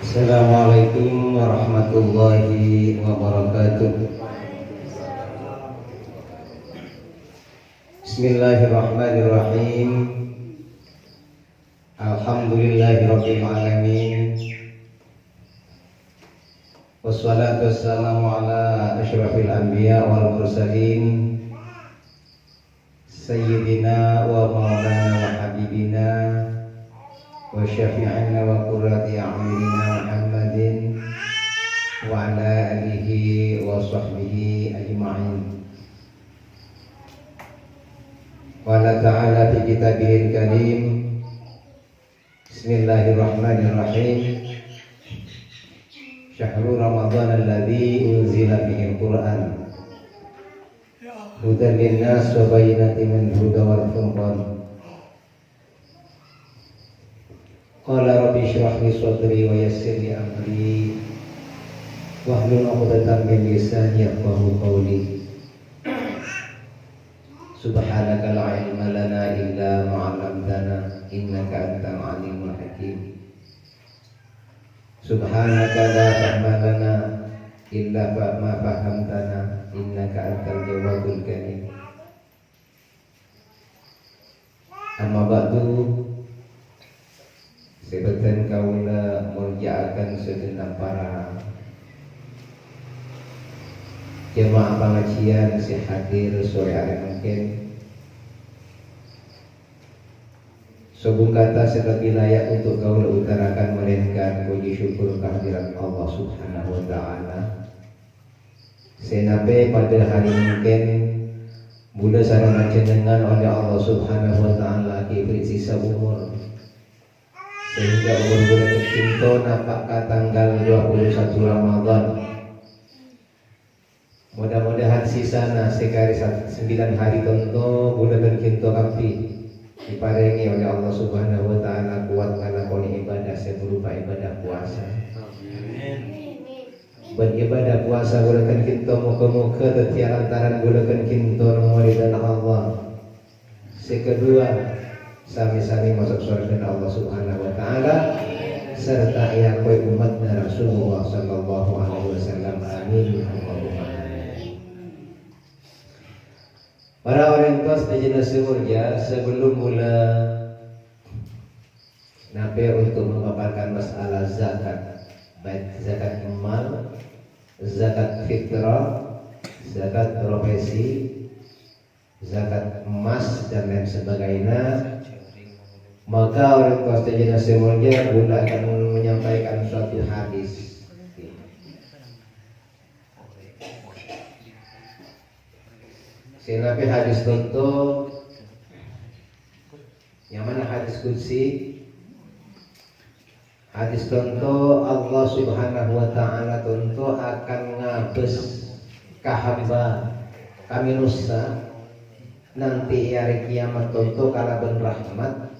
Assalamualaikum warahmatullahi wabarakatuh. Bismillahirrahmanirrahim. Alhamdulillahirabbil alamin. Wassalatu wassalamu ala asyrafil anbiya wal mursalin sayyidina wa maulana wa habibina wa syafi'ina wa qurrati a'yunina Muhammadin wa ala alihi wa sahbihi ajma'in. Qala ta'ala fi kitabihil karim. Bismillahirrahmanirrahim. Syahrul Ramadan alladzi unzila fihi al-Qur'an hudan linnas wa bayyinatin minal huda wal furqan. Qala rabbi shrah li sadri wa yassir li amri wahlul 'uqdatam min lisani yafqahu qawli. Subhanaka la ilma lana illa ma 'allamtana innaka antal alimul hakim. Subhanaka la fahma lana illa ma fahamtana innaka antal jawabul karim. Amma ba'du. Sebenarnya kaula muliakan segenap para jemaah pengajian si hadir sore hari mungkin. Sebelum kata sebagai layak untuk kaula utarakan melainkan puji syukur kehadirat Allah Subhanahu wa taala. Senabe pada hari mungkin mudah sarana jenengan oleh Allah Subhanahu wa taala diberi sisa umur sehingga umur tercinta nampak ke tanggal 21 Ramadan. Mudah-mudahan sisana sekali 9 hari tentu mudah tercinta kapi diparingi oleh Allah Subhanahu wa taala kuat nglakoni ibadah berupa ibadah puasa. Amin. Beribadah puasa gulakan kita muka-muka tetiar antaran gulakan kita muridana Allah. Sekedua sami-sami masuk surga Allah Subhanahu wa taala serta yang koi umatnya Rasulullah sallallahu alaihi wasallam. Amin. Para orang tua sejenis semurja sebelum mula nabi untuk memaparkan masalah zakat, baik zakat mal, zakat fitrah, zakat profesi, zakat emas dan lain sebagainya. Maka orang tua sejenis semurja Bunda akan menyampaikan suatu hadis. Sinapi hadis tentu yang mana hadis qudsi. Hadis tentu Allah Subhanahu wa taala tentu akan ngabes kahamba kami nusa nanti hari kiamat tentu kala ben rahmat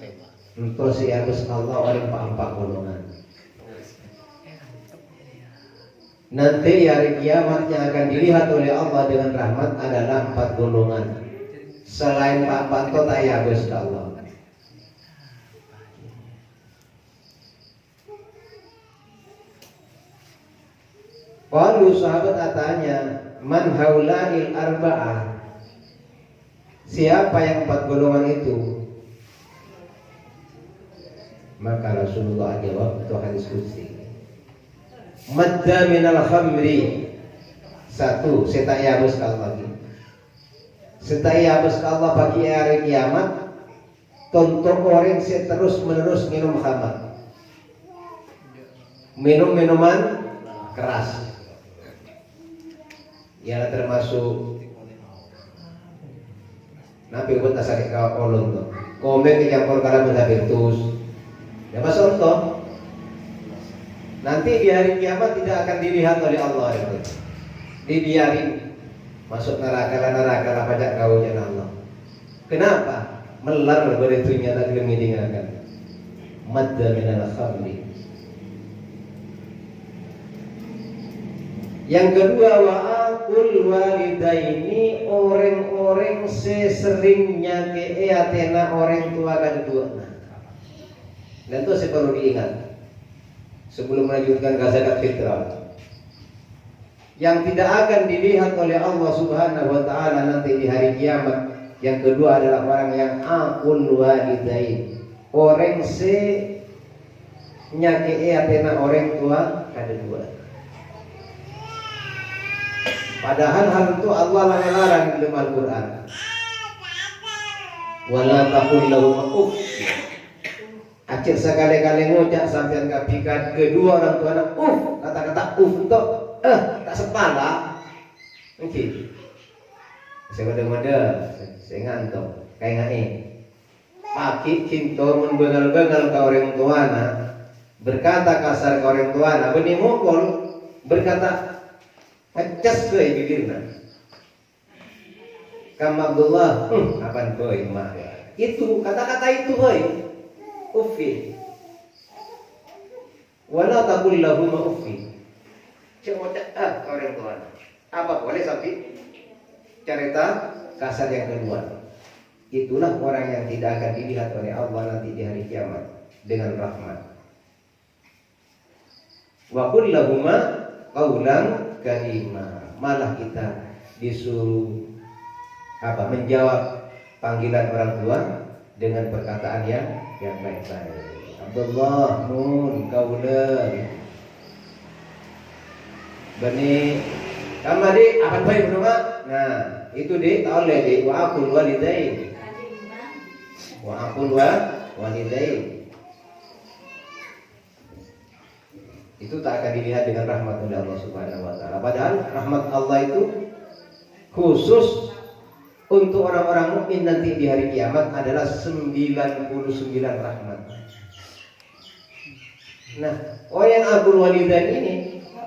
untuk si abis Allah orang empat golongan. Nanti hari kiamat yang akan dilihat oleh Allah dengan rahmat adalah 4 golongan. Selain 4 itu tak habis Allah. Qalu sahabat atanya, man haula'il arba'ah. Siapa yang 4 golongan itu? Maka Rasulullah jawab, itu hadis qudsi. Madda minal khamri. 1. Setai habis ke Allah lagi. Setai habis ke Allah bagi hari kiamat. Tonton orang terus menerus minum khamar, minum minuman keras. Ya termasuk nabi buat asal kau kolon tu. Komen dicampur kalau berhabis. Ya masuk toh. Nanti di hari kiamat tidak akan dilihat oleh Allah itu. Dibiarin masuk neraka pajak kau jangan Allah. Kenapa? Melar beritunya tak dimidingkan. Madda minal khamri. Yang kedua wa'akul walidaini, orang-orang seseringnya keatena orang tua kedua. Dan itu saya perlu diingat. sebelum melanjutkan ke zakat fitrah. Yang tidak akan dilihat oleh Allah Subhanahu wa taala nanti di hari kiamat. Yang kedua adalah orang yang aqul walidain. Orang se nyake atena orang tua kada dua. Padahal hal itu Allah larang di dalam Al-Qur'an. Wala taqul lahum uff. Acik sekali-kali ngucap sampean kapikan kedua orang tua anak kata-kata itu tak sepala. Okey. Saya ada saya ngantuk kayak ngai. Pagi cinta mun begal-begal ka orang tua anak berkata kasar ke orang tua anak benih mukul berkata ngecas ke bibirna. Kam Abdullah, apaan boy mak ya. Itu kata-kata itu boy. Uffi. Wala taqul lahum uffi. Cuma orang tua. Apa boleh sampai cerita kasar yang kedua. Itulah orang yang tidak akan dilihat oleh Allah nanti di hari kiamat dengan rahmat. Wa qul lahum qawlan karima. Malah kita disuruh menjawab panggilan orang tua dengan perkataan yang baik-baik. Abdullah nun kaulan bani kamari apa baik berdoa. Nah, itu deh tak oleh deh wa aqul walidain. Wa aqul walidain. Itu tak akan dilihat dengan rahmat oleh Allah Subhanahu wa taala. Padahal rahmat Allah itu khusus untuk orang-orang mukmin nanti di hari kiamat adalah 99 rahmat. Nah, orang yang aqul walidain ini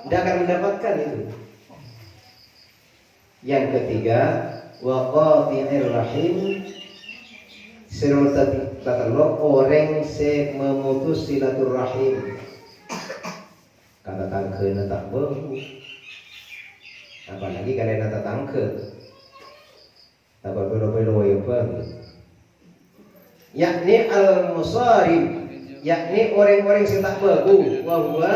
tidak akan mendapatkan itu. Yang ketiga, wa qati'ir rahim, orang se memutus silaturahim. Kata tangke tak behu. Apalagi kalian nata tangke. Tak berbelo-belo yang baru. Yakni al-musarib, yakni orang-orang yang tak behu. Wa huwa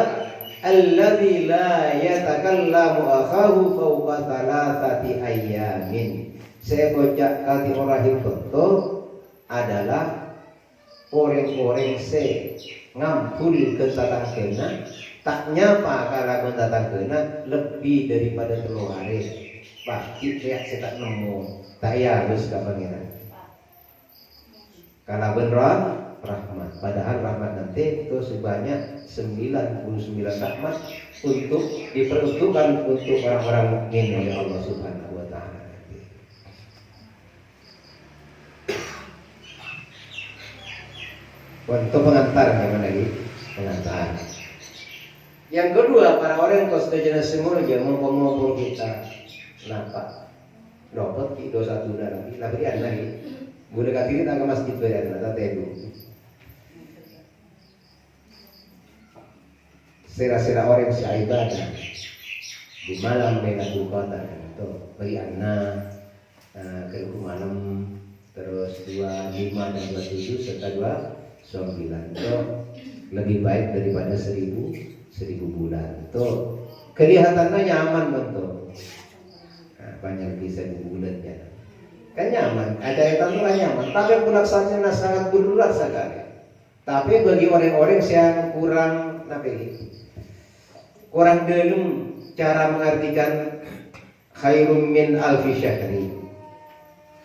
alladzi la yatakallamu akhahu fawqa thalathati ayyamin. Saya bocah kati orang itu adalah orang-orang se ngampul ke tatang kena tak nyapa kalau datang kena lebih daripada 3 hari. Pasti saya tak nemu tak ya harus ke pangeran. Kalau beneran rahmat, padahal rahmat nanti itu sebanyak 99 rahmat untuk diperuntukkan untuk orang-orang mukmin oleh Allah Subhanahu wa taala. Untuk pengantar yang lagi pengantar. Yang kedua, para orang yang kau sudah semua dia ngomong-ngomong kita kenapa dapat dosa tunda lagi lagi lagi boleh kaki kita ke masjid bayar nada tebu sera-sera orang yang ibadah di malam Lailatul Qadar itu beri anak ke malam terus 25 dan 27 serta 29 itu lebih baik daripada 1000 bulan. Tuh kelihatannya nyaman betul. Nah, banyak bisa 1000 bulannya. Kan nyaman, ada yang tentu nyaman, tapi pelaksanaannya sangat berat sekali. Tapi bagi orang-orang yang kurang dalam cara mengartikan khairum min alfi syahri.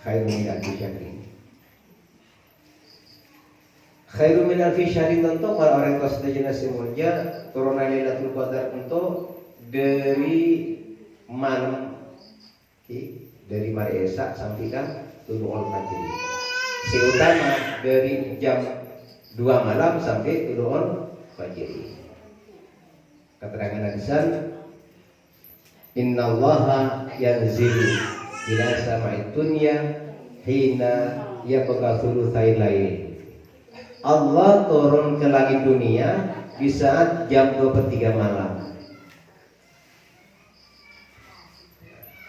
Khairum min alfi syahri. Khairum min alfi syahri tentu kalau orang kelas jenis semuanya turun Lailatul Qadar untuk dari malam dari Mari Esa sampai kan Tulu'ul Fajr. Seutama dari jam 2 malam sampai Tulu'ul Fajr. Keterangan hadisan innallaha yanzilu ila sama'id dunya hina yabqa thulutsai lail. Allah turun ke langit dunia di saat jam 2/3 malam.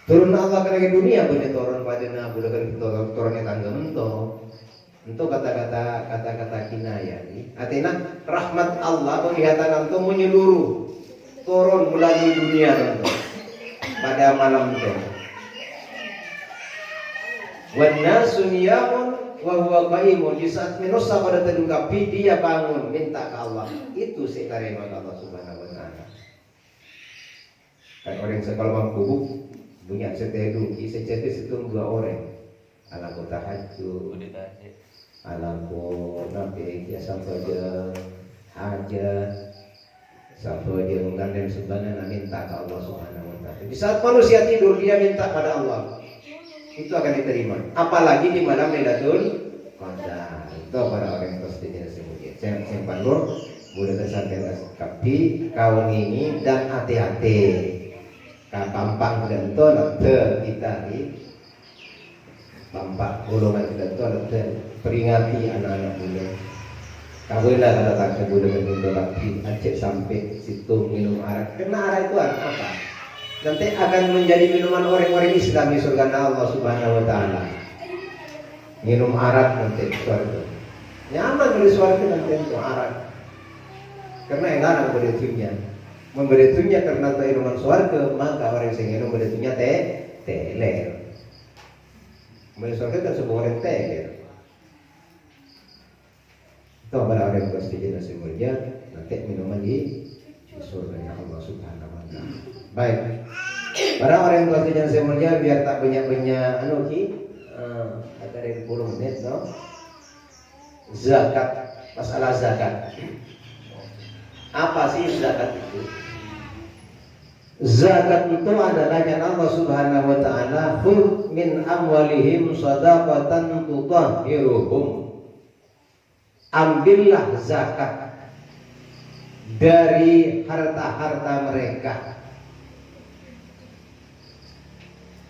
Turun Allah ke langit dunia punya turun pada nabu dengan turunnya tangga mento. Untuk kata-kata kinaya ini. Artinya rahmat Allah penglihatan itu menyeluruh turun melalui dunia itu pada malam itu. Wana sunyamun wa huwa qaimun, di saat manusia pada terungkapi dia bangun minta ke Allah. Itu sekarang Allah Subhanahu wa taala. Kan orang sekolah mangkubuk punya setedu, sejati setung 2 orang. Alamku tahajud, alamku nabi ya sampai je hajat, sampai je gandeng sebenarnya minta ke Allah Subhanahu wa taala. Di saat manusia tidur dia minta pada Allah. Itu akan diterima. Apalagi di malam Lailatul Qadar. Itu para orang yang pastinya semuanya. Yang perlu boleh tersampaikan tapi kawan ini dan hati-hati. Kapampang dan to nanti kita di pampak golongan kita itu ada peringati anak-anak muda. Kawinlah kalau tak kemudian dengan lagi acek sampai situ minum arak. Karena arak itu apa? Nanti akan menjadi minuman orang-orang Islam di surga Allah Subhanahu wa taala. Minum arak nanti di surga. Nyaman di surga nanti itu arak. Karena enak beritunya. Memberi dunia karena minuman surga, maka orang yang minum memberi dunia teler. Memberi surga kan sebuah orang teler. Itu pada orang yang pasti jelas semuanya nanti minuman di surga Allah Subhanahu wa taala. Baik. Para orang yang pasti jelas semuanya biar tak banyak-banyak ada 10 menit no. Zakat, masalah zakat. Apa sih zakat itu? Zakat itu adalah yang Allah Subhanahu wa taala khudh min amwalihim shadaqatan tutahhiruhum. Ambillah zakat dari harta-harta mereka.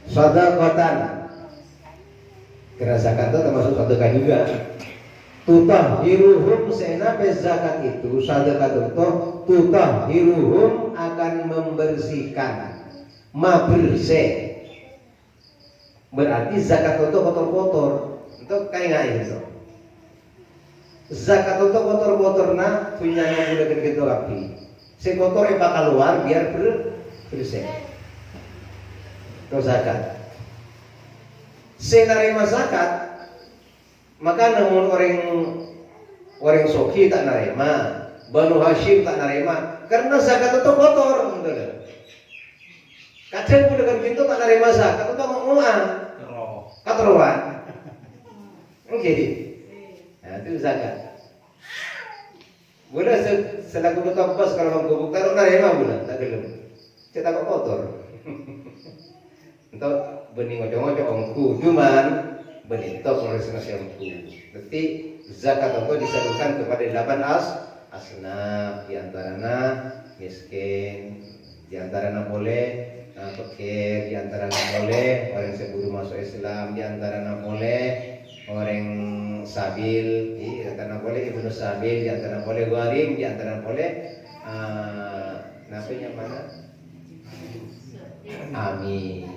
Shadaqatan. Kira zakat itu termasuk sedekah juga. Tutahhiruhum senape zakat itu sedekah itu tutahhiruhum akan membersihkan mabersih. Berarti zakat itu kotor-kotor. Untuk kayak itu. Zakat itu kotor-kotor nah punyanya udah gede api. Si kotor bakal keluar biar bersih. Itu zakat. Senarima zakat maka namun orang Soki tak narema, Banu Hashim tak narema, karena zakat itu kotor, betul. Kadang pun dengan pintu tak narema zakat itu mengulang, keteruan, oke. Nah itu zakat. Boleh selaku ketua bos kalau mau taruh narema boleh, tak gelem. Cetak kotor. Untuk bening ngocok-ngocok ongku, cuman benito pengurusan syampu. Berarti zakat itu disalurkan kepada 8 asnaf, diantaranya miskin, diantaranya boleh fakir, diantaranya boleh orang sebelum masuk Islam, diantaranya boleh orang sabil, diantaranya boleh ibnu sabil, diantaranya boleh gharim, diantaranya boleh namanya mana? Amin.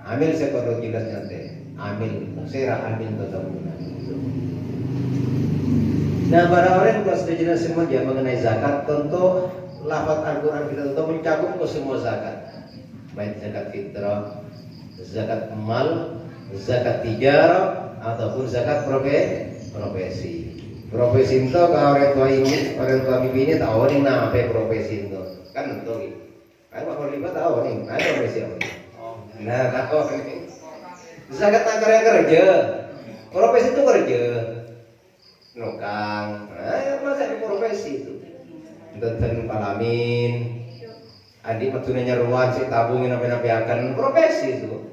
Amil sekolah jelas nanti. Amil, serah amil tetap. Nah, para orang yang sudah jelas semua dia mengenai zakat, tentu lafaz Al-Quran kita tentu mencakup ke semua zakat, baik zakat fitrah, zakat mal, zakat tijarah, ataupun zakat profesi. Profesi itu kalau orang tua bibi ini tahu nih nama profesi itu, kan tentu. Kalau orang lima tahu nih, ada profesi apa? Nah, tahu ini. Zakat anggaran kerja, profesi itu kerja, nukang, masa di profesi itu, dan palamin, adik matunanya ruang si tabungin apa akan profesi itu,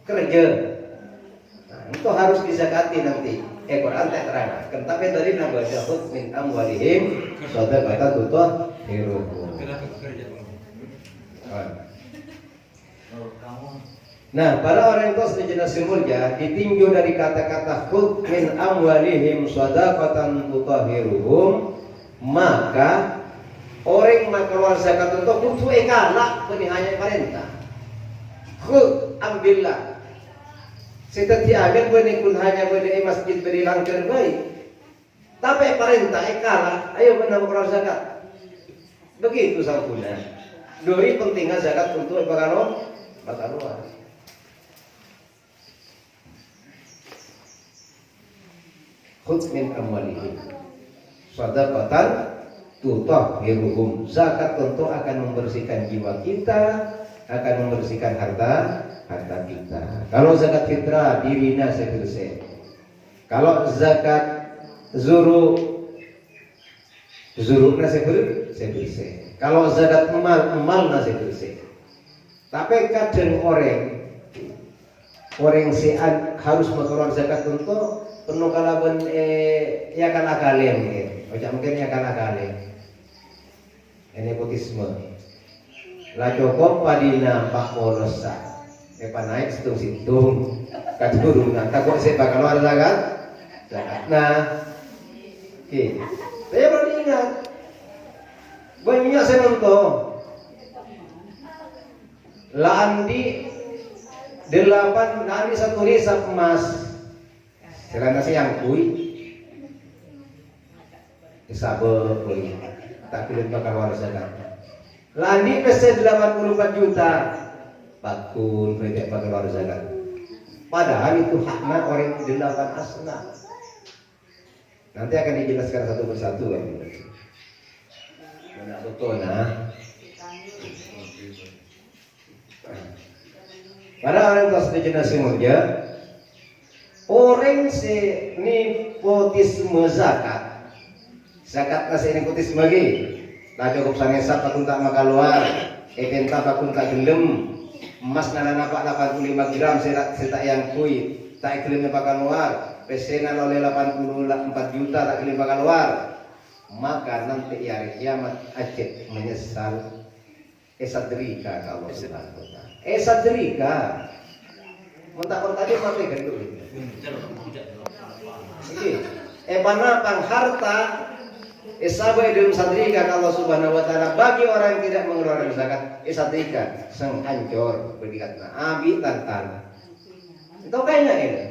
kerja, nah, itu harus disakati nanti. Quran tak terangkan, tapi dari nabi Yahud min amwalihim shadaqatan tutahhiruhum. Nah, para orang yang tahu jelas mulia ditinjau dari kata-kata khudh min amwalihim shadaqatan tutahhiruhum, maka orang yang keluar zakat itu kudu engalak beni hanya perintah. Khudh ambillah Seteti agen bani kun hanya bani masjid bani langkar baik. Tapi perintah kalah, ayo benar mengeluar zakat. Begitu sampuna. Doi pentingnya zakat untuk bakaron luar. Khudz min amwalihim shadaqatan tutahhiruhum. Zakat tentu akan membersihkan jiwa kita, akan membersihkan harta kita. Kalau zakat fitrah dirina selesai. Kalau zakat zurukna selesai. Kalau zakat emalna selesai. Tapi kadang orang sean harus mengeluarkan zakat untuk penuh kalaban ya kan akalem macam mungkin ya kan akalem nepotisme lah cukup padina pak polosa naik situng kacurungan tak kok saya bakal keluar zakat nah saya baru ingat banyak saya nonton landi 1 hisap emas selama siang kui isabe kui tak pilih bakal waris zakat landi pesen 84 juta bakun tidak bakal waris zakat padahal itu haknya orang 8 asna nanti akan dijelaskan satu persatu ya benar betul nah pada orang kelas jenis mulia orang si nepotisme zakat nasi nepotisme lagi tak cukup sanesa pakun tak maka luar eventa pakun tak gelem emas nana napak 85 gram setak yang kui tak gelemnya pakal luar pesenan oleh 84 juta tak gelem pakal luar maka nanti hari kiamat acet menyesal esadrika kalau esadrika mentakon tadi mati kan dulu mana pang harta isabai dalam sadrika Allah Subhanahu wa taala bagi orang yang tidak mengeluarkan zakat sadrika sang hancur berikatna abi tantan itu kayaknya ini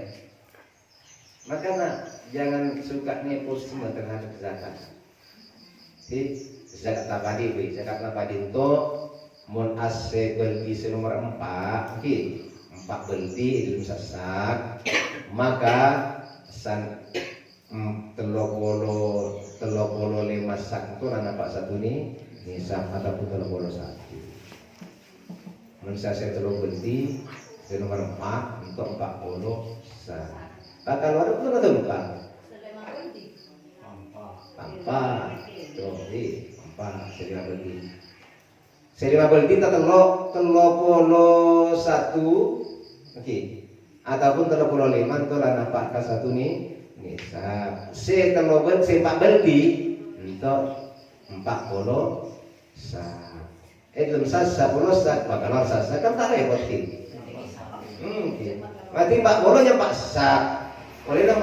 makanya jangan suka nepotisme terhadap zakat zakat lapadi itu mun ase beldi nomor 4 4 beldi dalam sasak maka san telokolo lima sak itu anak pak satu ini nisab ataupun telokolo satu. Menurut saya telok beldi nomor 4 untuk 40 sak. Bakal waduh itu nggak tempat. Tanpa, tuh di tanpa selima beldi. Selima beldi telokolo satu, oke. Ataupun telokolo 5 itu anak pak satu nih. Nisab se teloben se pak beldi untuk 40 sak dalam sasa 10 sak bakal sasa kan tak repot berarti 40 nya pak sak oleh 40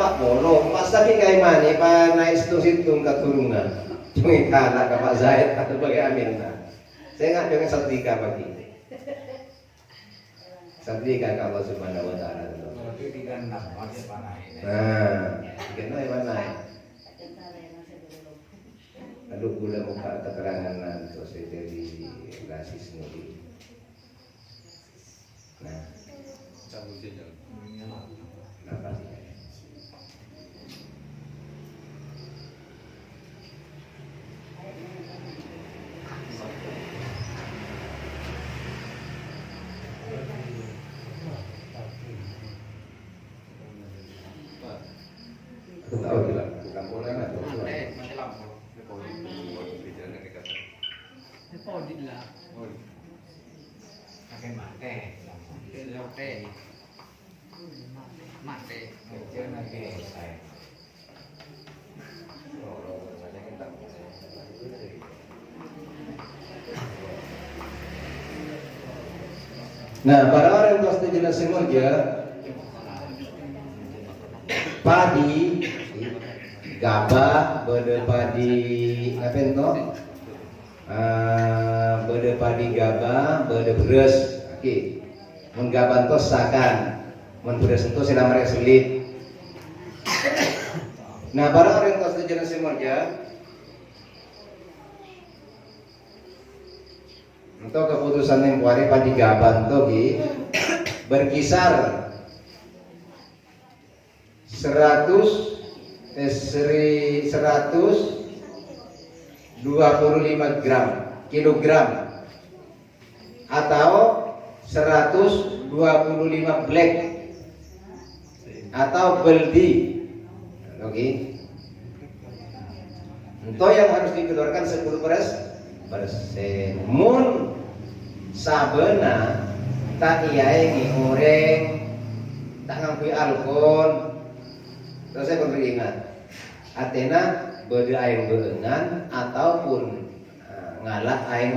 pas tapi kayak mana pak naik situng keturunan cuma kalah ke Pak Zaid atau bagi Aminah saya nggak dengan sadrika bagi sadrika ke Allah Subhanahu wa taala. Nah, kita mana? Lalu gula muka keterangan terus jadi rasis nih. Nah, kenapa sih? Aku tahu bilang bukan boleh nggak tuh. Nah, para orang yang telah jelas semuanya padi gabah bede padi apa itu bede padi gabah bede beras oke menggaban tos sakan mun beras itu sila mereka sulit. Nah para orang kos tujuan semorja untuk keputusan tempohari pada gaban togi berkisar 125 kilogram atau 125 black atau beldi. Oke. Itu yang harus dikeluarkan 10%. Mun sabena tak iyai ngoreng tak ngangkui alkohol. Terus saya perlu ingat Athena beda aing beungan ataupun ngalak aing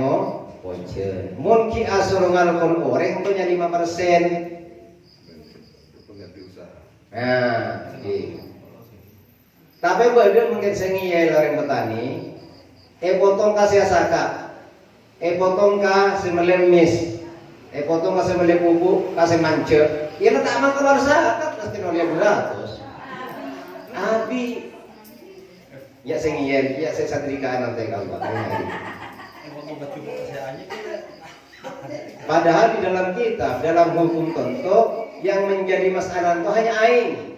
poceun. Mun ki asur ngalakon oreng itu nya 5%. Pengganti usaha. Nah, gitu. Tapi beda mungkin sengi ya orang petani. Potong kasih asaka. Potong ka semelemis. Potong ka semele pupuk, kasih mance. Ya tak mah keluar zakat pasti nolnya 200. Abi ya sengi ya saya satrikaan nanti kalau padahal di dalam kitab, dalam hukum tentu yang menjadi masalah itu hanya aing.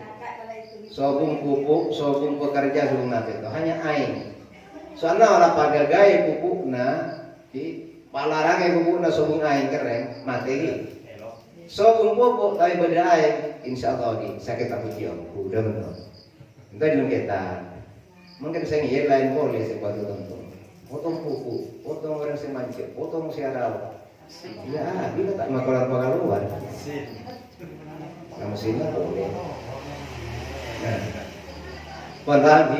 Sobung pupuk, sobung pekerja sebelum nanti itu hanya aing. Soalnya orang pada gaya pupukna di palarang pupukna sobung aing keren mati. Sobung pupuk tapi beda aing, insya Allah di sakit aku cium, udah betul. Entah di kita, mungkin saya ngiyak lain boleh sebuah tentu. Potong pupuk, potong orang semancing, potong siarau. Ya, kita tak makan luar. Nah, mesinnya boleh. Nah, padahal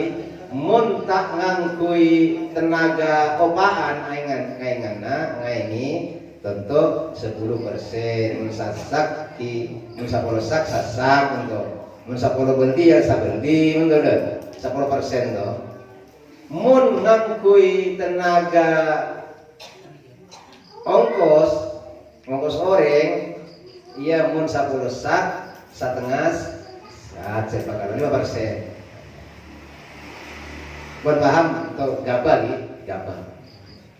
mun tak ngangkui tenaga opaan ngaini tentu 10% mensasak di mensasak sasak untuk mensapolo benti ya sabenti untuk 10% toh. Mun ngangkui tenaga ongkos oreng iya mun 10 sak setengah saat saya pakai 5%. Buat paham atau gabah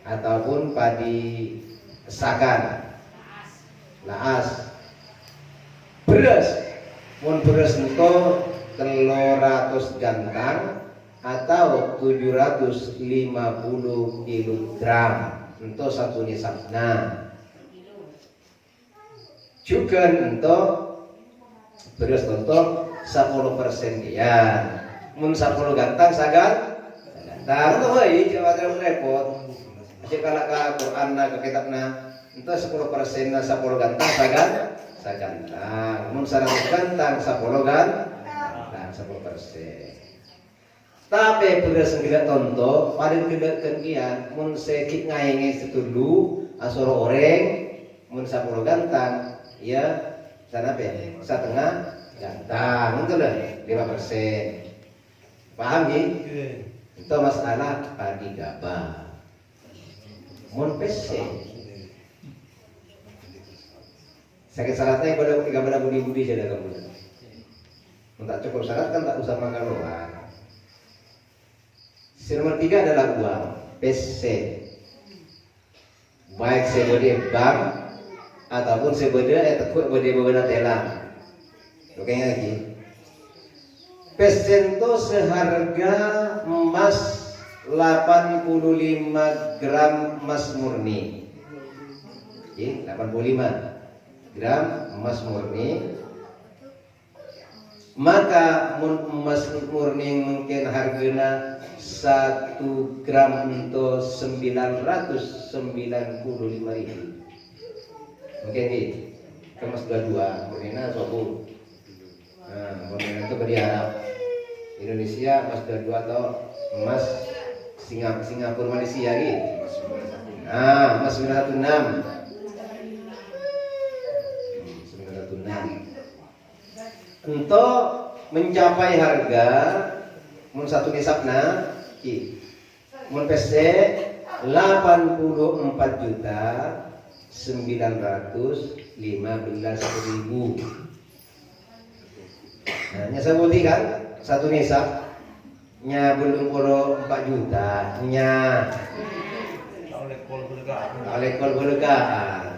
ataupun padi sakan laas beras mun beras itu 300 gantang atau 750 kilogram untuk satu nisabna. Juga untuk beras untuk 10% dia. Mun 10 gantang sagan gantang tuh euy jawaban repot. Jika ka Quran na ka kitabna itu 10% na 10 gantang sagantang. Mun 100 gantang 10 gantang 10%. Tapi beras gila tonto paling gila kegian mun sekit ngayengi setulu asoro oreng mun 10 gantang ya sana pe setengah gantang itu lah 5%. Paham ya? Itu masalah padi gabah. Mun pese sakit syaratnya pada 3 budi jadi kamu. Mun tak cukup syarat kan tak usah makan luar. Nomor 3 adalah uang PC, baik sebagai bank ataupun sebagai tekuk bodi bebenah telang. Oke lagi. PC itu seharga emas 85 gram emas murni. Oke, 85 gram emas murni. Maka emas murni mungkin harganya 1 gram untuk 995.000. Mungkin ini kemas 22 murninya sobu. Nah, murninya itu berharap Indonesia emas 22 atau emas Singapura Malaysia gitu. Nah, emas 916. 916. Untuk mencapai harga mun satu nisabna mun PC 84.915.000. Nah, nya sebuti kan satu nisab nya belum 4 juta nya oleh kol bergaan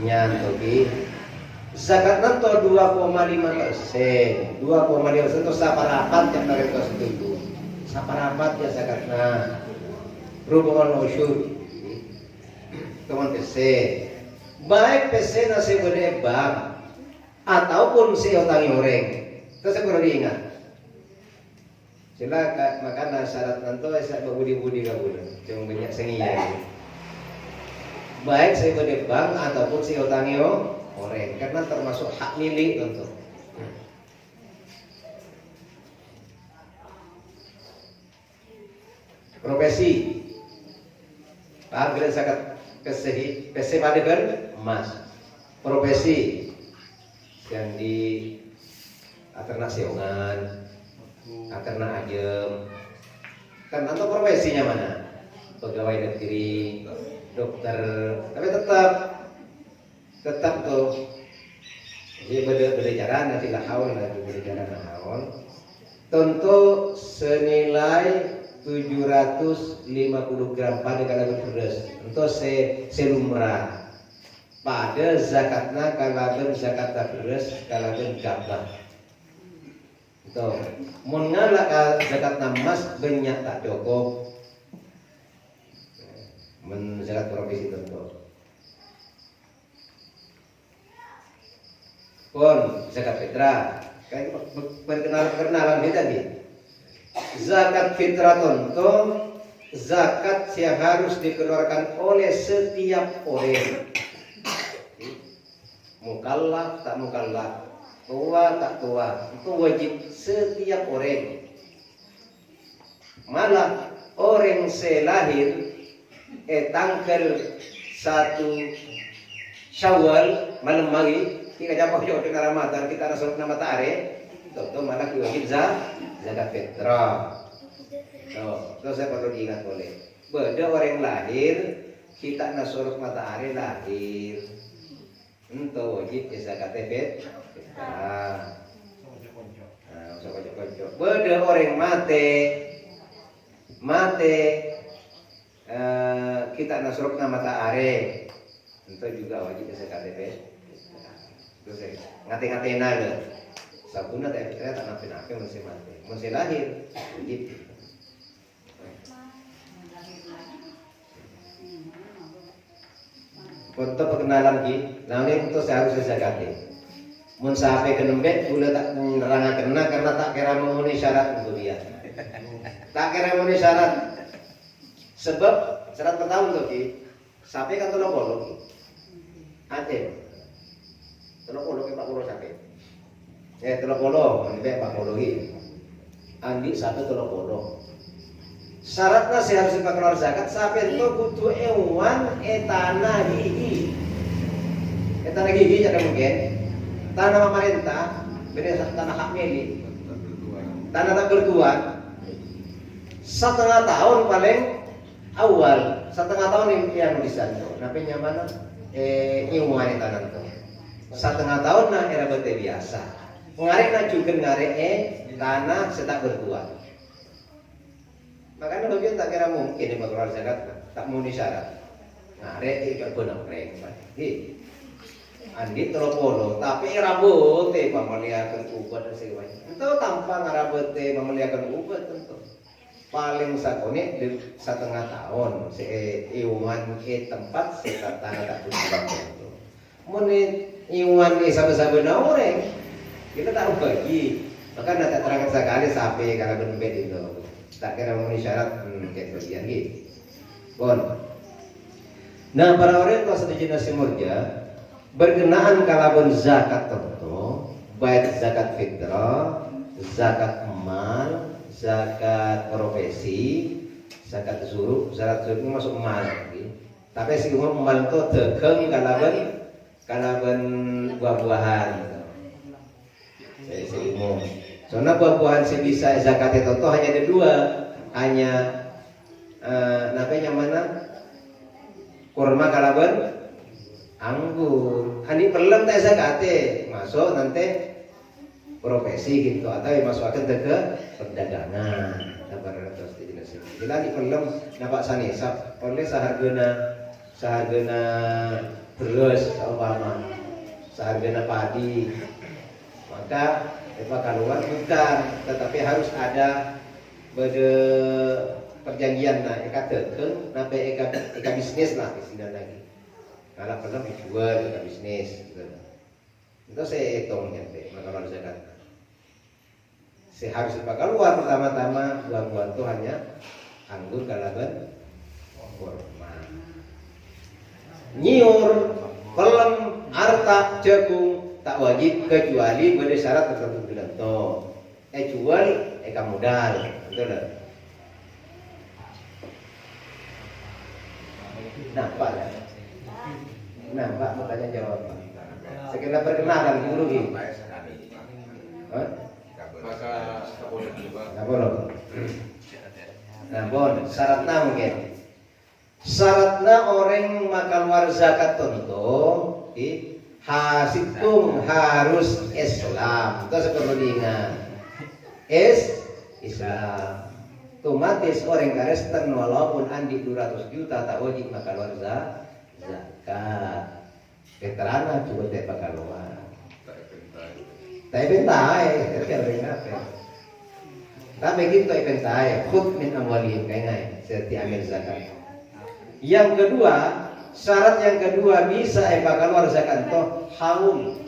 nya toki zakat nanto 2,5%. 2,5% itu saparapat yang mereka setuju. Saparapat ya zakatnya. Rubuhan usyur. Teman PC. Baik PC nasi berde bank ataupun si otangi oreng. Itu saya perlu diingat. Silakan makanya syarat nanto saya berbudi-budi kabul. Jangan banyak sengiya. Baik saya berde bank ataupun si otangi oreng karena termasuk hak milik tentu. Profesi pagre zakat PC pada emas. Profesi yang di aternak seongan, aternak ajem. Kan atau profesinya mana? Pegawai negeri, dokter, tapi tetap tuh jadi berjalan nanti lahun lagi berjalan lahun tentu senilai 750 gram pada kalau beras untuk selumrah pada zakatna kalau zakat beras kalau gabah itu mun ngalak zakatna emas banyak tak cukup men zakat profesi tentu pun zakat fitrah kayak perkenalan kita nih zakat fitrah tentu zakat yang harus dikeluarkan oleh setiap orang mukallaf tak mukallaf tua tak tua itu wajib setiap orang malah orang selahir tanggal 1 Syawal malam magi kita dapat jauh dengan Ramadan kita rasul nama matahari itu malah wajib zakat fitrah. Itu saya perlu diingat boleh. Beda orang lahir kita nasuruk matahari lahir itu wajib zakat fitrah. Nah, usah kocok-kocok. Beda orang mati kita nasuruk nama matahari itu juga wajib zakat fitrah. Terus ngati-ngatiin aja. Sabuna tak napi-napi masih mati, masih lahir, gitu. Untuk perkenalan ki, nah ini untuk saya harus zakati. Mun sampai kenembet, boleh tak nerangkan kena karena tak kira memenuhi syarat untuk dia. Tak kira memenuhi syarat. Sebab syarat pertama untuk ki, sampai kan tolong bolong. Ade. Tolong puluh ke 40 sampai. Tolong puluh, lebih 40 lagi. Andi satu tolong puluh. Syaratnya saya harus keluar zakat sampai itu butuh ewan tanah gigi. Tanah gigi ada mungkin. Tanah pemerintah, beda tanah hak milik. Tanah tak bertuan. Setengah tahun paling awal, setengah tahun yang bisa. Tapi nyaman ewan tanah itu. Setengah tahun nah era bete biasa. Ngarek na juga ngarek tanah setak bertuah. Makanya bagian tak kira mungkin di keluar zakat tak memenuhi syarat. Ngarek ikut benar reng. Andi telepon tapi rambut pemeliharaan ubat dan sebagainya. Itu tanpa ngarabut pemeliharaan ubat tentu. Paling sakone di setengah tahun iuman tempat sekat tanah tak bertuah. Menit iwan ni sabar-sabar na orang kita tak bagi maka nak terangkan sekali sampai kalau berbeda itu tak kira memenuhi syarat kayak bagian gitu. Bon. Nah para orang kalau setuju nasi murja berkenaan kalau zakat tentu baik zakat fitrah, zakat mal, zakat profesi, zakat suruh, zakat suruh itu masuk mal. Tapi si umum mal itu tegeng kalau buah-buahan saya umum. Soalnya buah-buahan sebisa zakat itu hanya ada dua, hanya namanya mana kurma kalaban anggur. Ani perlem tak zakat masuk nanti profesi gitu atau yang masukkan ke perdagangan. Sabar terus di Indonesia. Bila di film nampak sanesap oleh sahargana beras seumpama sehargana padi, maka keluar bukan, tetapi harus ada beda perjanjian nah eka teken nape eka bisnis lah istilah lagi. Kalau pernah dijual eka bisnis gitu. Itu saya hitung nyampe maka kalau zakat. Saya harus keluar pertama-tama buah-buah itu hanya anggur kalaban kurma. Nyiur, pelem, arta, jagung tak wajib kecuali pada syarat tertentu bilanto. Jual, kamu modal, betul tak? Nampak ya? Nampak makanya jawab. Sekedar perkenalan dulu gitu. Maka tak boleh juga. Tak boleh. Namun syaratnya mungkin. Syaratnya orang makan war zakat tentu hasitum harus Islam. Itu perlu diingat. Islam. Otomatis orang Kristen walaupun andi 200 juta tak wajib makan war zakat. Veterana juga tak bakal luar. Tak pentai, tapi kita pentai, khud min amwalihim kayaknya seperti amil zakat. Yang kedua, syarat yang kedua bisa bakal luar zakat toh haul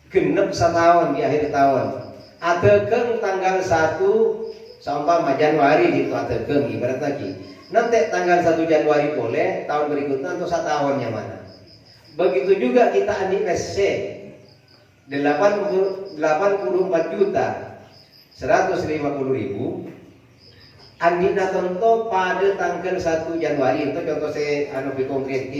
genep setahun di akhir tahun. Atekeun tanggal 1 sampai Januari gitu atekeun ibarat lagi. Nanti tanggal 1 Januari boleh, tahun berikutnya atau 1 tahun yang mana. Begitu juga kita andi SC 84 juta 150.000 andina contoh pada tanggal 1 Januari itu contoh saya lebih konkret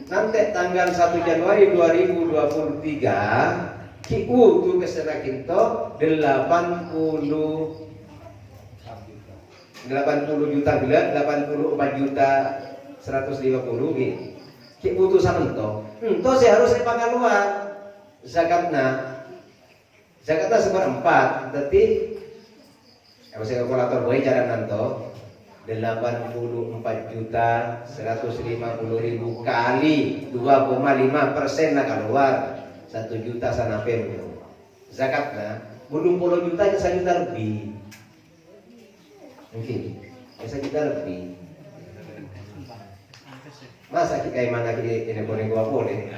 nanti tanggal 1 Januari 2023 kiu tu kesana kinto 80 juta bulan 84 juta 150 gitu kiu tu samento saya harus dipakai luar zakatnya seperempat, berarti kalau saya kalkulator boleh cara nanto 84 juta 150.000 kali 2,5% lah keluar 1 juta sana pem zakatnya belum 10 juta 1 juta lebih mungkin 1 juta lebih masa kayak mana ini boleh boleh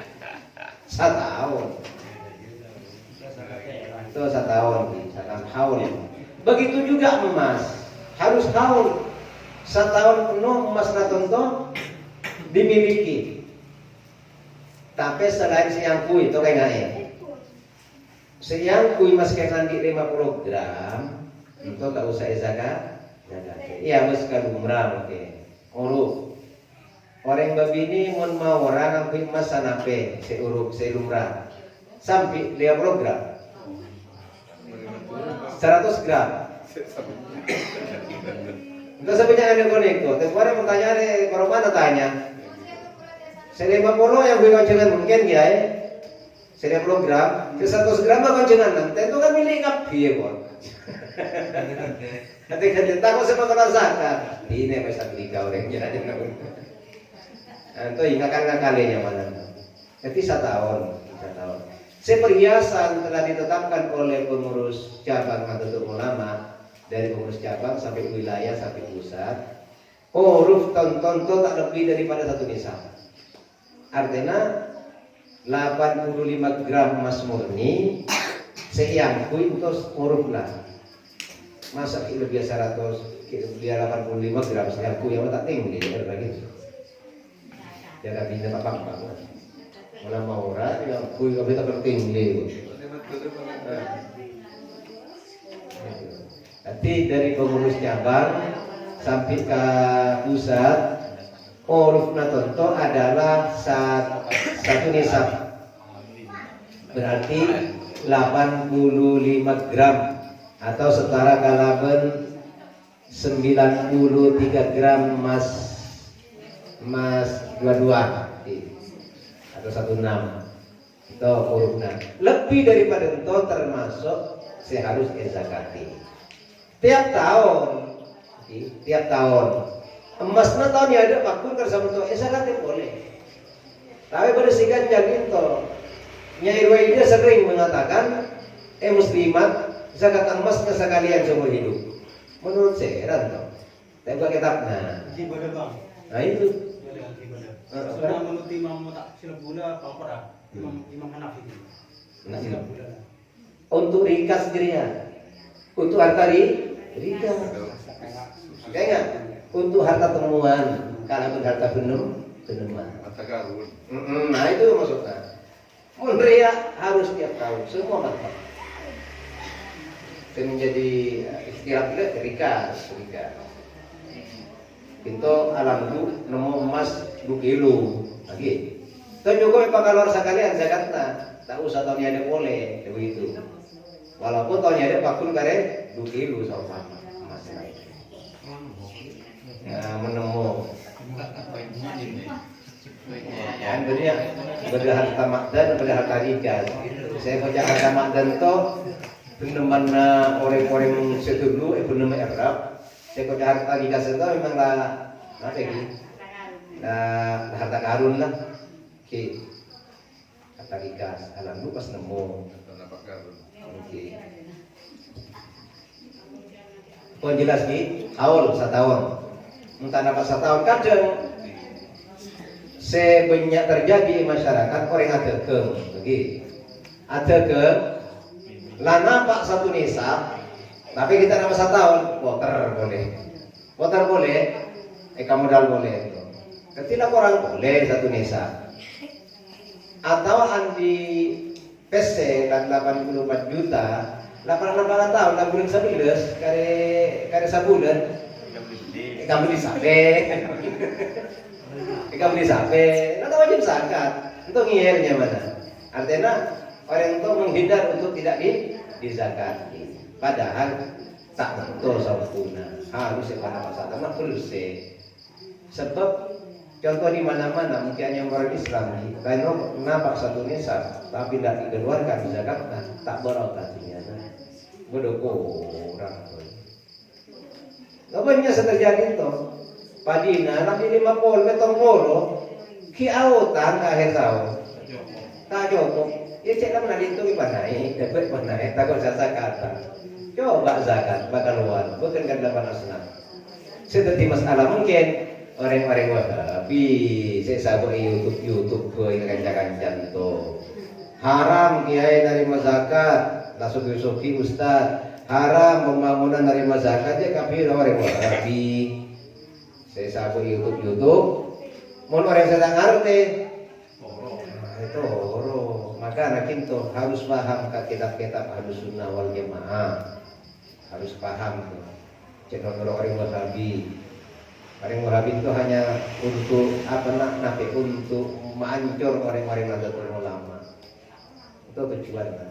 1 tahun itu 1 tahun haul. Begitu juga emas harus haul 1 tahun penuh emas natonto dimiliki. Tapi selain siangku itu kayak nggak ya? Siangku emas kayak nanti 50 gram itu tak usah zakat. Iya mas kalau umrah oke. Uruf orang babi ini mau orang aku emas sanape seuruf seumrah sampai 50 gram 100 gram. Enggak sampai jangan konekto. Kemarin pertanyaan kalau mana tanya. 50 yang gue koncengan mungkin ya. 50 gram, ke 100 gram mah koncengan. Tentu kan milik kapi ya kok. Nanti kan takut sama kena zakat. Ini masa tiga orang jadi. Itu ingatkan kalinya mana. Jadi 1 tahun. Seperhiasan telah ditetapkan oleh pengurus cabang Nahdlatul Ulama dari pengurus cabang sampai wilayah sampai pusat. Huruf tonton tak lebih daripada 1 nisab. Artinya 85 gram emas murni seiangku itu huruf lah. Masa kilo biasa 100 dia 85 gram seiangku yang tak tinggi dia begitu. Dia tak bisa apa-apa. Malah mau orang yang kui kami tak tertinggi. Nanti dari pengurus cabang sampai ke pusat, huruf natonto adalah 1 nisab. Berarti 85 gram atau setara kalaben 93 gram emas 22. Atau 16 itu hurufnya lebih daripada itu termasuk saya harus zakati. Tiap tahun, tiap tahun. Emasnya tahun ya ada pakun kersam untuk zakati boleh. Tapi pada sikan jamin to. Nyai Ruwaida sering mengatakan, muslimat zakat emas sekalian seumur hidup. Menurut saya heran toh. Tapi pakai kitabnya. Ibadah bang. Nah itu. Sudah menurut Imam tak silap gula pangkora. Imam Hanafi. Tak silap gula. Untuk ringkas sendiri ya. Untuk harta ringkas. Kayak untuk harta temuan, karena harta penemuan. Harta karun. Nah itu maksudnya. Menria harus tiap tahun semua mantap. Itu menjadi istilah kita ringkas. Itu alam itu nemu emas 2 kilo lagi. Itu juga kalau sekalian zakatnya tak usah tahun ada boleh begitu. Walaupun tahun ada pakun kare 2 kilo sama emas lain. Ya menemu. Ya dunia berharta makdan berharta ringkas. Saya baca harta makdan itu peneman orang-orang sedulu peneman Arab. Saya kau harta ringkas itu memang lah apa lagi? Harta karun lah. Oke. Harta ringkas. Alam lu pas nemu. Harta karun. Oke. Kau jelas ni? Awal setahun. Entah dapat setahun kadang. Sebanyak terjadi masyarakat orang ada ke, ada ke, lah nampak satu nisab. Tapi kita nama 1 tahun, voter boleh, modal boleh. Ketika orang boleh satu nisa, atau andi PC dan 84 juta, 88 tahun, 6 bulan 11, kare sebulan, kamu beli sape, nggak wajib zakat, itu ngiyernya mana? Artinya orang itu menghindar untuk tidak dizakati. Padahal tak betul sempurna. Harus pada masa tamat selesai. Sebab contoh di mana-mana mungkin yang orang Islam lain nampak satu nisab tapi tidak dikeluarkan zakat tak beroperasinya. Bodoh orang tu. Apa terjadi itu? Padina nanti 50 metong polo ki autan akhir tahun. Tak cukup. Ya cek lah itu ipanai, dapat panai takut zakat. Coba zakat bakal luar, bukan kan 8 asnaf. Seperti masalah mungkin orang-orang Wahabi, saya sabar YouTube ke kancan-kancan itu. Haram kiai nerima zakat, langsung suki ustaz. Haram pembangunan nerima zakat ya kafir orang Wahabi. Saya sabar YouTube. Mau orang sedang ngerti. Itu horo. Maka anak itu harus paham kitab-kitab Ahlus Sunnah wal Jamaah. Harus paham tuh. Cek orang Wahabi. Orang Wahabi itu hanya untuk untuk menghancur orang-orang Nahdlatul Ulama. Itu tujuannya.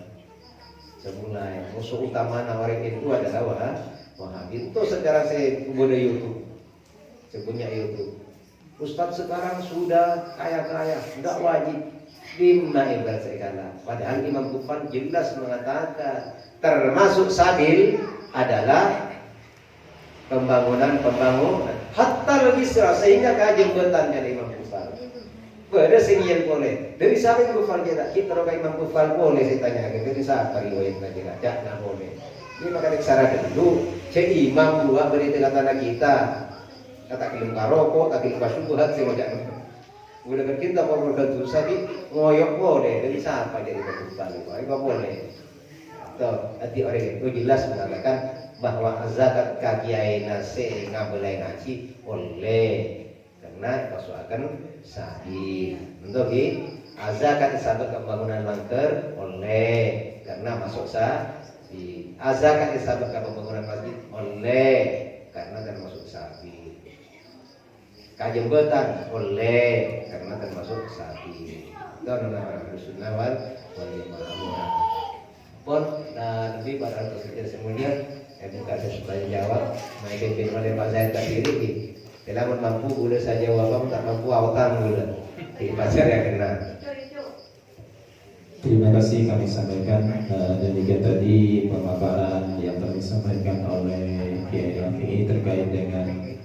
Semulai musuh utama orang itu adalah Wahabi. Itu sekarang saya buat YouTube. Saya punya YouTube. Ustadz sekarang sudah kaya-kaya, tidak wajib lima ibadah segala. Padahal Imam Kufan jelas mengatakan termasuk sabil adalah pembangunan hatta lebih serah sehingga kajembetan dari Imam Kufan. Pada singgian boleh. Dari sabil Kufan tidak kita rokai Imam Kufan boleh saya tanya dari siapa riwayatnya tidak? Tidak boleh. Ini maka cara dulu. Cek imam dua berita kata kita. Kata kilim karoko, kata kilim pasubuhat saya wajah. Udah kita mau berdosa di ngoyok boleh. Dari siapa jadi Kufan? Itu boleh. Hati orang itu jelas mengatakan bahwa zakat kakiai nasi ngabelai ngaji boleh karena pasukan sahih. Untuk zakat disabut pembangunan langker boleh karena masuk sahih. Zakat disabut pembangunan masjid boleh karena termasuk sahih. Kajembetan boleh karena termasuk sahih. Itu namanya Sunnah wal Jamaah. Pun nanti pada kerja semuanya buka sesuatu jawab main pimpin oleh Pak Zaid tadi ini kalau mampu boleh saja jawab tak mampu awatan boleh di pasar yang kena Terima kasih kami sampaikan demikian tadi pemaparan yang telah disampaikan oleh Kiai Rafi terkait dengan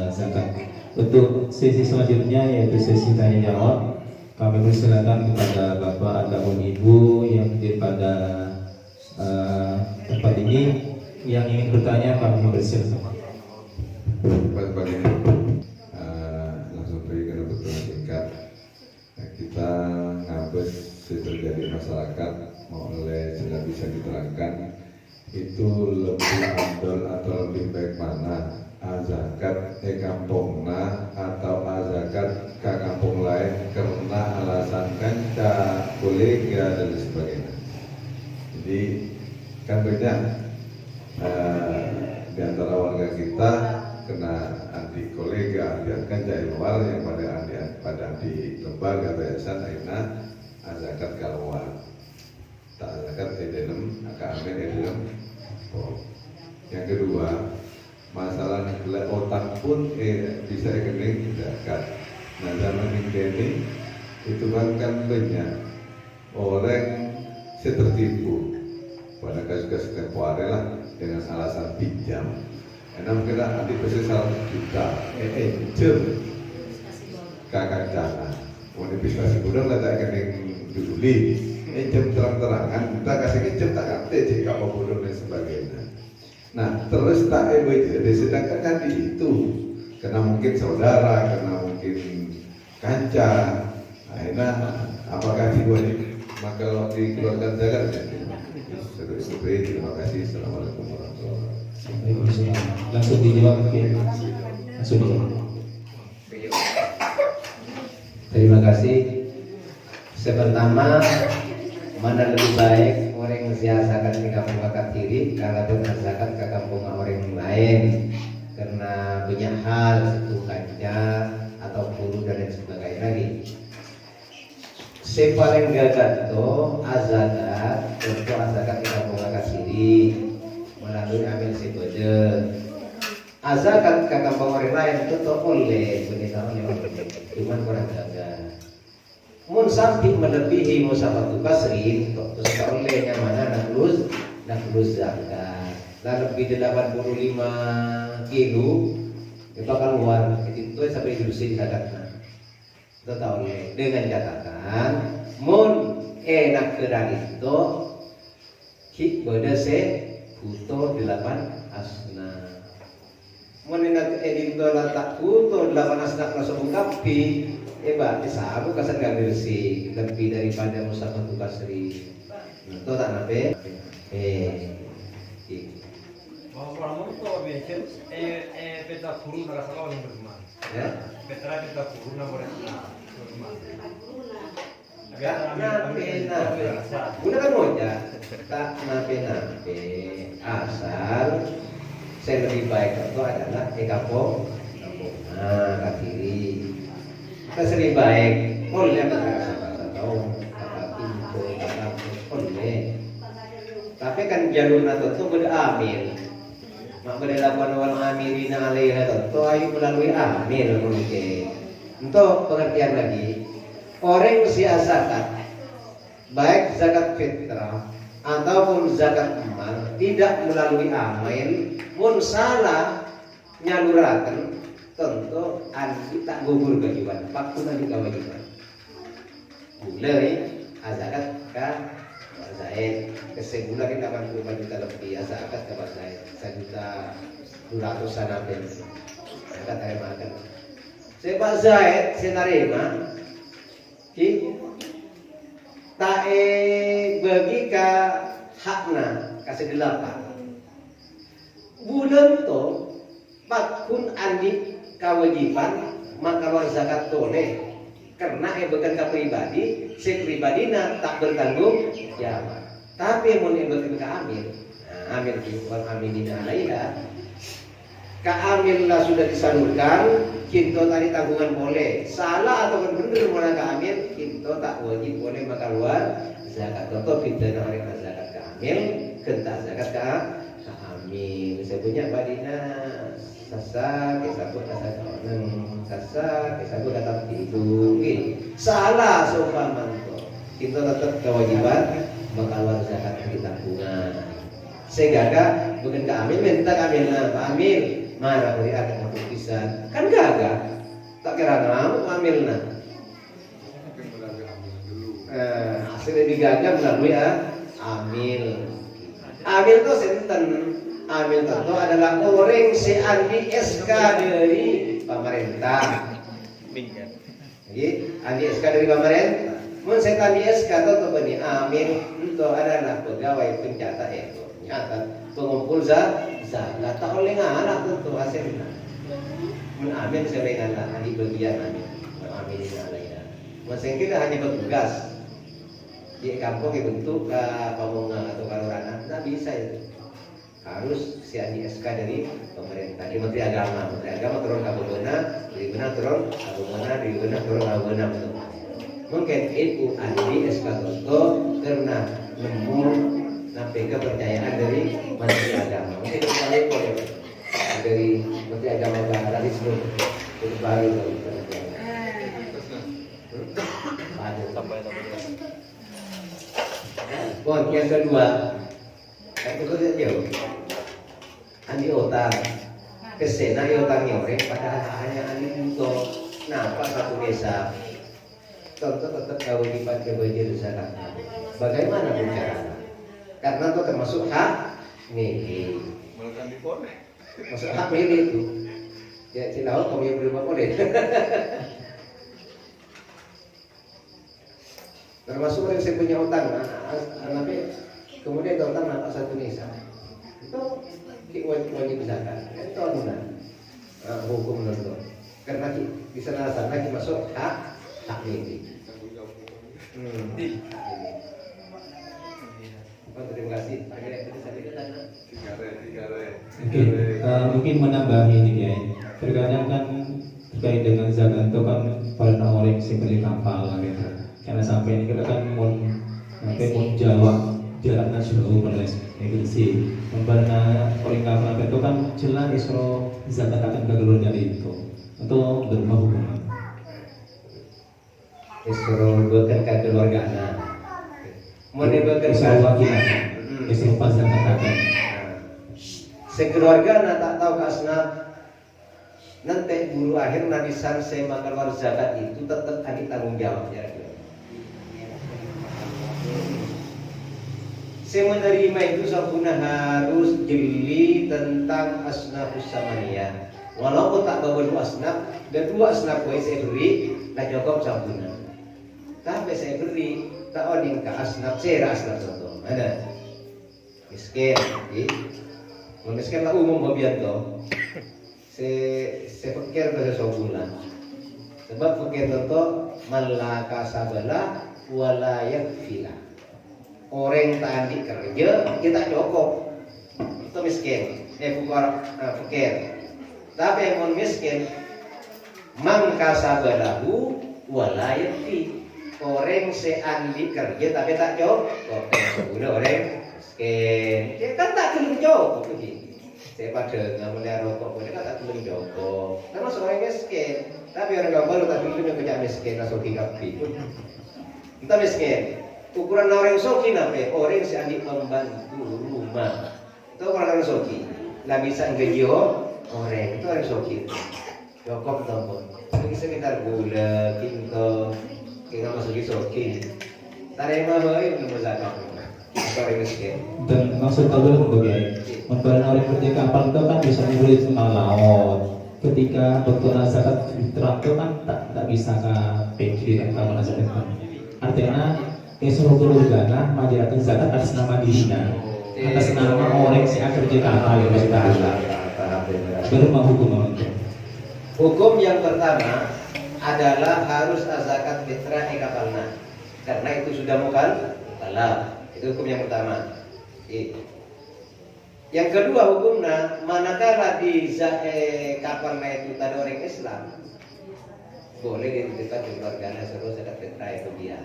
zakat. Untuk sesi selanjutnya yaitu sesi tanya jawab, kami persilakan kepada Bapak ataupun Ibu yang hadir pada tempat ini yang ingin bertanya, kami persilakan. Pagi ini langsung pergi ke kebetulan singkat. Kita ngabes terjadi masyarakat oleh sudah bisa diterangkan itu lebih afdol atau lebih baik mana zakat kampungna atau zakat ke kampung lain karena alasan kanca kolega dan sebagainya. Jadi kan banyak di antara warga kita kena anti kolega, biarkan dari luar yang pada anti lembaga yayasan akhirnya zakat keluar, tak zakat dalam amin dalam. Yang kedua, masalah otak pun bisa rekening zakat. Nah zaman ini itu kan banyak orang tertipu pada kasus-kasus tempoh hari lah dengan alasan pinjam. Enam kira nanti pasti 100 juta, jam kakak jangan. Mau investasi bodong lah tak rekening dulu, jam terang-terangan kita kasih jam tak ngerti jika apa bodong dan sebagainya. Nah terus tak jadi sedangkan kan itu karena mungkin saudara, karena mungkin kanca, akhirnya apakah dibuat maka kalau dikeluarkan zakat terima kasih. Assalamualaikum warahmatullahi wabarakatuh. Langsung dijawab, langsung dijawab. Terima kasih. Pertama, mana lebih baik orang siasakan di kampung kakak kiri kalau berzakat ke kampung orang lain karena banyak hal itu kanca atau guru dan lain sebagainya lagi. Paling gagal itu azakat untuk azakat di kampung kakak kiri melalui amil sekoje. Azakat ke kampung orang lain itu boleh begitu cuman kurang gagal. Mun sampai melebihi musafatu kasri terus olehnya mana nak lulus zakat. Dan lebih 85 kilo itu akan keluar itu sampai jurusin zakatnya. Itu tahu dengan catatan mun enak keran itu kik beda se butuh 8 asna. Mun enak edin dolar tak butuh 8 asna langsung kapi. Berarti sahabu kasar gak bersih lebih daripada musafatu kasri. Itu tak nape? Orang itu biasa peta kurun nggak salah orang berumah. Ya. Peta kurun nggak boleh berumah. Nape. Udah kan moja. Tak nape. Asal saya lebih baik itu adalah kampung. Nah, kiri. Kita lebih baik. Boleh tahu kata boleh. Tapi kan jalur nato itu beramil. Mak berlakuan wal amirina alaiha itu ayo melalui amil mungkin. Untuk pengertian lagi, orang usia zakat, baik zakat fitrah ataupun zakat mal tidak melalui amil, mun salah nyalurakan tentu andi tak gugur kewajiban, pakun andi kewajiban. Mulai zakat ka Zaid kesebulan kita 85 juta lebih zakat ke Zaid 1.200.000 lebih zakat saya makan sebab Zaid senarima ki tak bagi ka hakna kasih 8 bulan to pakun andi kewajiban maka luar zakat toleh karena bukan ke pribadi, si pribadina tak bertanggung jawab. Tapi mun bukan ke amil, amil wal amilina alaiha. Ka amil lah sudah disalurkan, kinto tadi tanggungan boleh. Salah atau benar mulai ke amil, kinto tak wajib boleh maka luar zakat. Contoh pidana orang zakat ke amil, kentak zakat ke amil. Saya punya badina sasa kesabut asa sasa kesabut datang tidur salah sopan manto kita tetap kewajiban mengeluarkan zakat dari tabungan. Sehingga bukan ke Amil minta ke Amil, Pak Amil marah beri ada keputusan kan gagah tak kira ngamuk Amil hasilnya digagah melalui Amil. Amil itu senten. Amil itu adalah orang si andi SK dari pemerintah. Jadi andi SK dari pemerintah. Mun saya andi SK itu bani Amil itu adalah pegawai pencatat nyatat pengumpul zakat tak oleh ngalah tentu hasilnya. Mun Amil sebenarnya andi bagian Amil ini ada. Mun saya kira hanya petugas di kampung bentuk pemunga atau kalorana nggak bisa itu, harus si andi SK dari pemerintah, di Menteri Agama turun ke Bogona, dari benar turun ke Bogona, dari benar turun ke Bogona. Mungkin itu andi SK itu karena nemu sampai kepercayaan dari Menteri Agama, mungkin itu lekor ya dari Menteri Agama dari sebelum itu baru Pon yang kedua, itu saja jauh. Andi otang, kesena otang nyoreng, padahal hanya andi untuk nampak satu desa. Tentu tetap kewajiban kewajiban zakat. Bagaimana bicara? Karena itu termasuk hak milik. Masuk hak milik itu. Ya silau kau yang berubah boleh. Termasuk yang saya punya utang, anaknya kemudian utang nampak satu desa, itu wajib zakat, itu anunan hukum tentu. Karena di sana lagi masuk hak milik. Terima kasih. Oke, mungkin menambah ini ya. Terkadang kan terkait dengan zakat itu kan pada orang yang beli kapal gitu. Karena sampai ini kita kan mau Jawa jalannya jauh beres itu sih. Karena orang kapal itu kan jelas isro zakat akan keluar dari itu untuk berubah hubungan. Isro bukan kekeluargaan. Mau dibuatkan wakilan, isro pas zakat akan. Sekeluarga tak tahu kasna nanti buru akhir nadisan saya makan keluar zakat itu tetap ada tanggung jawab ya. Saya menerima itu sabuna harus jeli tentang asnafus samaniyah. Walaupun tak bawa dua asnaf, dan dua asnaf saya beri, tak cukup sabuna. Tapi saya beri tak oding ke asnaf, saya asnaf contoh. Ada miskin, miskin lah umum babian toh. Saya pikir pada sebulan. Sebab pikir contoh malaka sabala walayak filah. Orang tadi kerja kita cukup itu miskin, fakir. Tapi yang non miskin mangkasabalahu walayati, orang seandi kerja tapi tak cukup. Sudah orang miskin, dia kan tak belum cukup begini. Saya pada nggak melihat rokok, dia kan tak belum cukup. Termasuk orang miskin, tapi orang nggak baru tak belum kerja miskin langsung dikapi. Kita miskin. Ukuran orang soki nape orang seandi pembantu rumah itu orang soki lah bisa ngejo orang itu orang soki cukup nombor itu sekitar gula kinto kita masuk soki tarema baik nomor zakat orang miskin Dan maksud kalau begini, membantu orang kerja kapal itu kan bisa membeli tengah laut. Ketika dokter zakat fitrah itu kan tak bisa ke PG dan kawan zakat. Artinya Esok keluarga majelis zakat atas nama dirinya, atas nama orang yang kerja kapal yang masih tahan. Berapa hukum itu? Hukum yang pertama adalah harus zakat fitrah kapalna, karena itu sudah mukallaf. Itu hukum yang pertama. Yang kedua hukumnya, manakala di kapalna itu ada orang Islam, boleh dititipkan di keluarganya suruh zakat fitrah itu dia.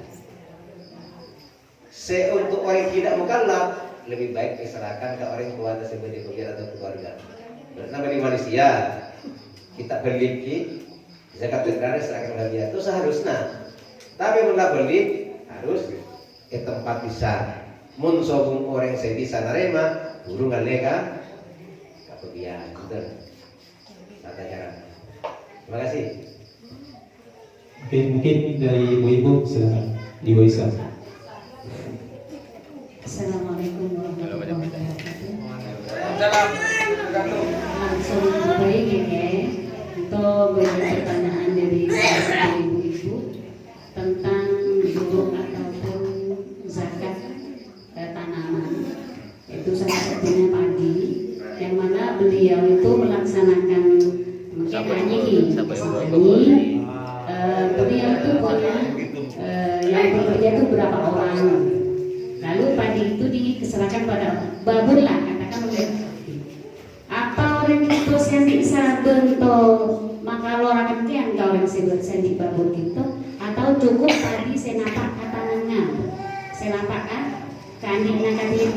Untuk orang tidak mukallaf lebih baik diserahkan ke orang tua tersebut di atau keluarga. Karena di Malaysia kita beli zakat fitrah serahkan ke dia itu seharusnya. Tapi bila beli harus ke tempat bisa mun sobung orang saya bisa nerima guru ngalega kebagian betul tata cara. Terima kasih. Oke, mungkin dari ibu-ibu silakan, Ibu Isa. Assalamualaikum warahmatullahi wabarakatuh. Langsung baik ya, untuk pertanyaan dari ibu-ibu tentang guru ataupun zakat tanaman. Itu salah satunya padi, yang mana beliau itu melaksanakan mungkin beliau itu punya yang bekerja itu berapa orang. Lalu padi itu diserahkan pada babur lah, katakan apa orang itu sendi bentuk maka orang kian kau orang sebut sendi babur gitu, atau cukup padi senapak katanannya senapak kan kandiknya katin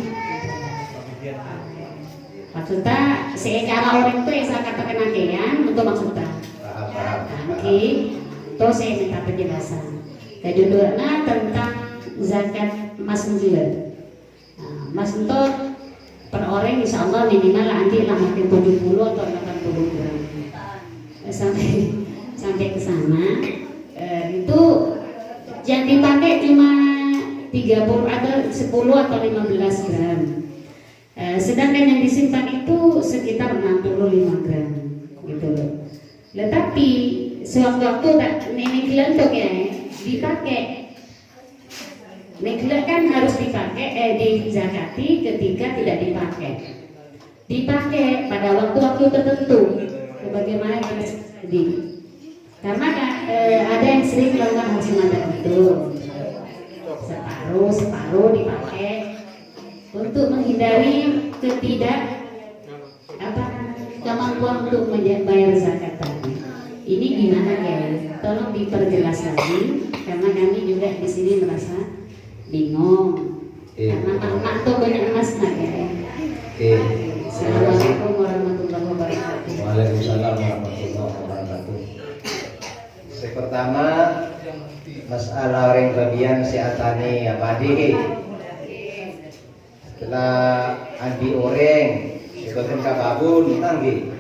maksudnya seekara orang itu yang saya katakan akean untuk maksudnya oke. Terus saya minta penjelasan kedua tentang zakat emas juga. Emas untuk per orang insya Allah minimal nanti lah mungkin 70 atau 80 gram sampai ke sana. Itu yang dipakai cuma 30 atau 10 atau 15 gram. Sedangkan yang disimpan itu sekitar 65 gram gitu loh. Tetapi sewaktu-waktu tak nenek kelentuk ya dipakai. Neglek kan harus dipakai, dizakati ketika tidak dipakai pada waktu-waktu tertentu. Sebagaimana yang tadi. Karena ada yang sering melakukan hal semacam itu. Separuh dipakai untuk menghindari kemampuan untuk bayar zakat tadi. Ini gimana ya? Tolong diperjelas lagi karena kami juga di sini merasa bingung. Karena mak tuh banyak emas nak ya. Assalamualaikum warahmatullahi wabarakatuh. Waalaikumsalam warahmatullahi wabarakatuh. Pertama masalah orang kelebihan si atani apa di setelah andi orang ikutin kababun tanggi.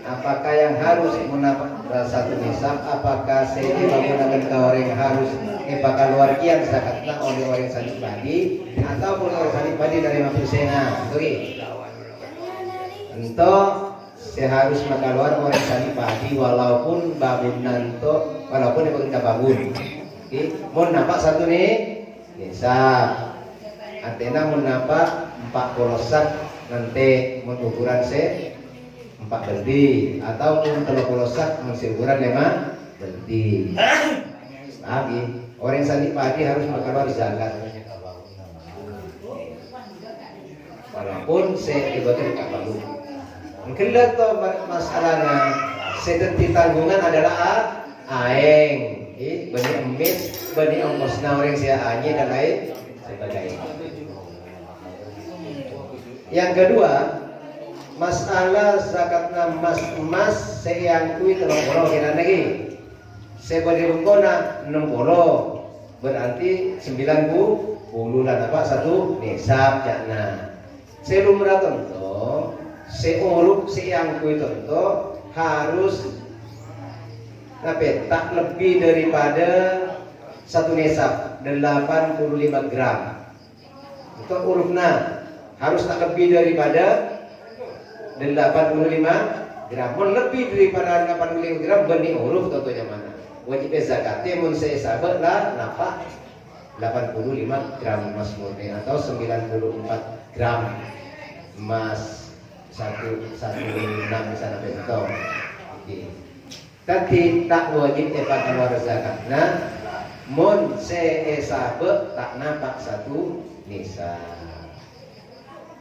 Apakah yang harus mendapat satu nisab? Apakah saya bangunan kau orang harus bakal luar kian zakatnya oleh orang sanik padi ataupun orang sanik padi dari mafusena? Oke. Untuk saya harus bakal luar orang sanik padi walaupun babun nanto walaupun dia bekerja babun. Oke. Mau nampak satu nih nisab. Antena mau nampak 40 sak nanti mengukuran saya 4 beldi ataupun 30 sak mengukuran 5 beldi. Lagi orang sanik padi harus makan zakat. Walaupun saya ibadah kabalu. Kelak tu masalahnya sedeti tanggungan adalah aeng, bani emis, bani ongkosna orang sia anyi dan lain sebagainya. Yang kedua, masalah zakatna emas saya kui telung puluh kena lagi. Saya beri rukona 60 berarti 90 dan apa satu nisab jana. Saya lumrah tentu, seuruk yang kui tentu harus tak lebih daripada satu nisab 85 gram. Untuk urufna harus tak lebih daripada 85 gram. Lebih daripada 85 gram benih uruf tentunya mana? Wajib zakatnya mun saya sahabat lah nafkah 85 gram emas murni atau 94 gram emas 116 di sana bentuk. Tapi tak wajib keluar zakat. Nah, mun saya sahabat tak nampak satu nisab.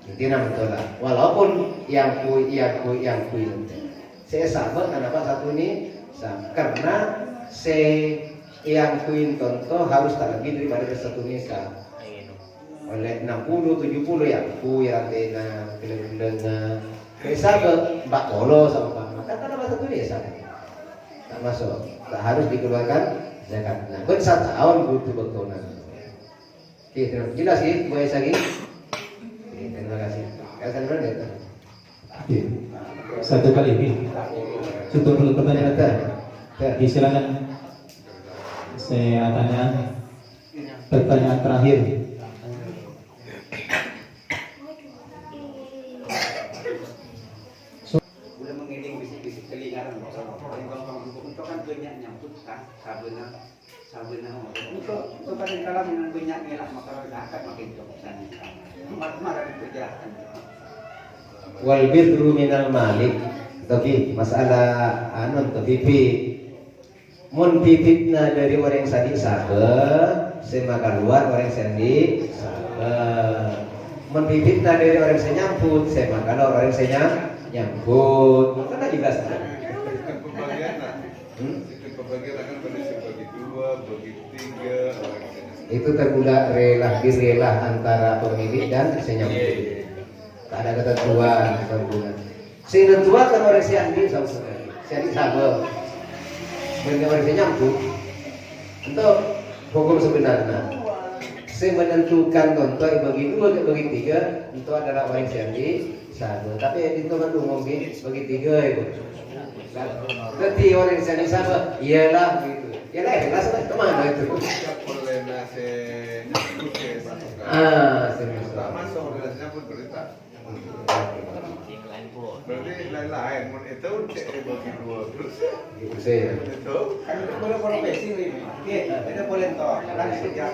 Intinya betul lah. Walaupun yang kui saya sahabat kenapa satu ini karena yang kuin contoh harus tak lebih daripada satu nisab. Oleh 60 70 yang kui antena keleng-keleng sahabat 40 sama Pak. Maka kenapa satu nisab? Tak masuk. Tak harus dikeluarkan zakat. Nah, ben 1 tahun butuh betonan. Oke, jelas sih, Bu Aisyah lagi. Oke, terima kasih. Elsan dulu ya. Oke. Satu kali ini. Cukup dulu pertanyaan. Oke, silakan. Saya tanya pertanyaan terakhir. Udah mengiring bisik-bisik telinga kan untuk kan banyak nyambut kan sabena untuk pada kalau dengan banyak ngelak maka akan makin keputusan marah dikerjakan. Wal birru minal malik. Tapi masalah anon to pipi. Mun pipitna dari orang yang sadi sabe, semaka luar orang sandi sabe. Mun pipitna dari orang yang nyambut, semaka luar orang yang nyambut. Kan jelas. Sistem pembagian sistem pembagian akan bagi 2, bagi 3 orang yang Itu terbulat rela antara pemilik dan senyambut. Tak ada ketentuan terbulat. Sinentua kan orang siandi sama sekali. Siandi sabe. Bagi orang senyambut. Untuk hukum sebenarnya. Saya menentukan contoh bagi 2 ke bagi 3 itu adalah orang siandi sabe. Tapi itu kan umum bagi 3 itu. Berarti orang siandi sabe ialah begitu. Ialah jelas kemana itu? boleh nasi masuk organisasinya pun berita. Berarti lain-lain, itu cek bagi 2 terus Itu saya. itu Kan boleh profesi ini. Oke, itu boleh toh. Kan sejak